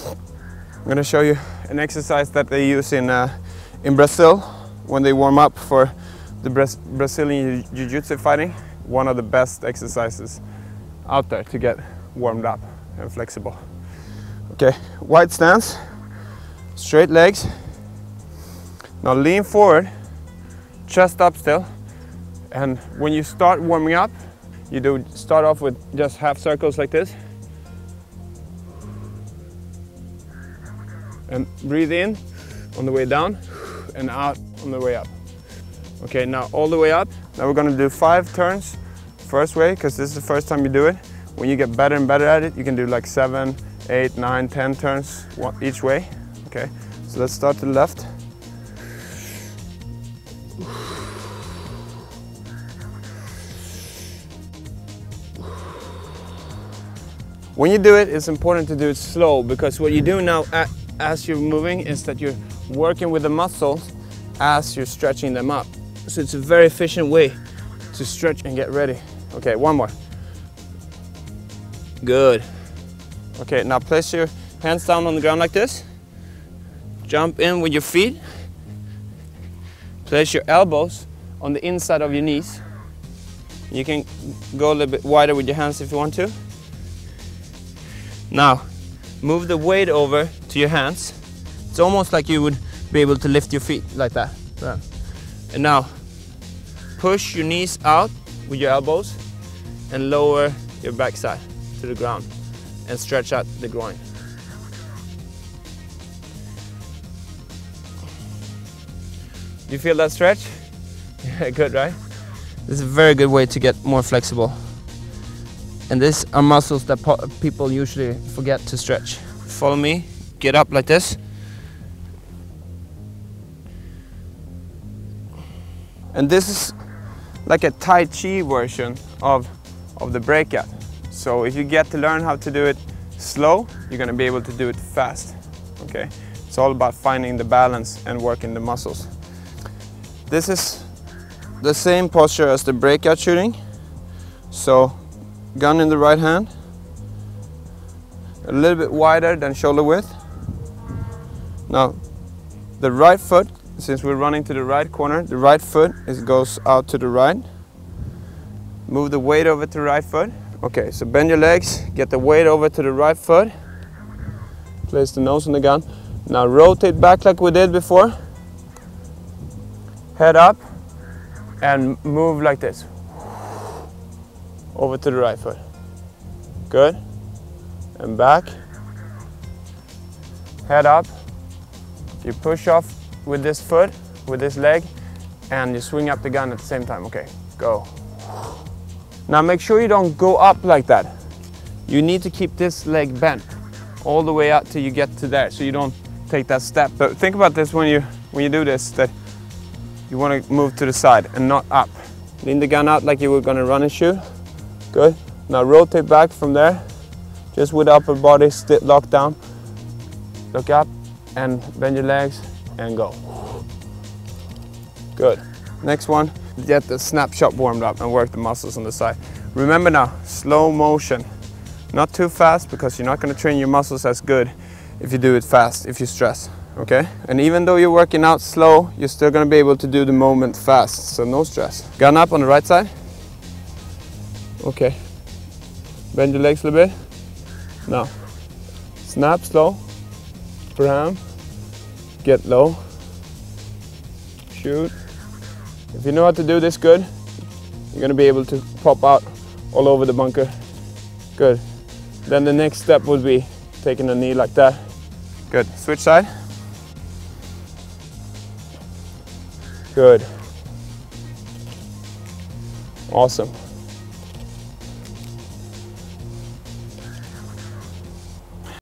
I'm going to show you an exercise that they use in Brazil when they warm up for the Brazilian Jiu-Jitsu fighting. One of the best exercises out there to get warmed up and flexible. Okay, wide stance, straight legs. Now lean forward, chest up still. And when you start warming up, you start off with just half circles like this. And breathe in on the way down and out on the way up. Okay, now all the way up. Now we're going to do 5 turns first way, because this is the first time you do it. When you get better and better at it, you can do like 7, 8, 9, 10 turns each way. Okay, so let's start to the left. When you do it, it's important to do it slow, because what you do now as you're moving is that you're working with the muscles as you're stretching them up. So it's a very efficient way to stretch and get ready. Okay, one more. Good. Okay, now place your hands down on the ground like this. Jump in with your feet. Place your elbows on the inside of your knees. You can go a little bit wider with your hands if you want to. Now, move the weight over to your hands. It's almost like you would be able to lift your feet like that. And now, push your knees out with your elbows and lower your backside to the ground and stretch out the groin. Do you feel that stretch? Yeah, good, right? This is a very good way to get more flexible. And these are muscles that people usually forget to stretch. Follow me, get up like this. And this is like a Tai Chi version of the breakout. So if you get to learn how to do it slow, you're going to be able to do it fast. Okay? It's all about finding the balance and working the muscles. This is the same posture as the breakout shooting. So gun in the right hand, a little bit wider than shoulder width. Now the right foot, since we're running to the right corner, the right foot goes out to the right. Move the weight over to the right foot. Okay, so bend your legs, get the weight over to the right foot. Place the nose on the gun. Now rotate back like we did before. Head up and move like this. Over to the right foot. Good. And back. Head up. You push off with this foot, with this leg, and you swing up the gun at the same time. Okay, go. Now make sure you don't go up like that. You need to keep this leg bent all the way out till you get to there, so you don't take that step. But think about this when you do this, that you want to move to the side and not up. Lean the gun out like you were going to run and shoot. Good. Now rotate back from there, just with the upper body locked down. Look up and bend your legs and go. Good. Next one, get the snapshot warmed up and work the muscles on the side. Remember now, slow motion. Not too fast, because you're not going to train your muscles as good if you do it fast, if you stress. Okay? And even though you're working out slow, you're still going to be able to do the movement fast, so no stress. Gun up on the right side. Okay. Bend your legs a little bit. Now, snap slow. Upper get low. Shoot. If you know how to do this good, you're going to be able to pop out all over the bunker. Good. Then the next step would be taking a knee like that. Good. Switch side. Good. Awesome.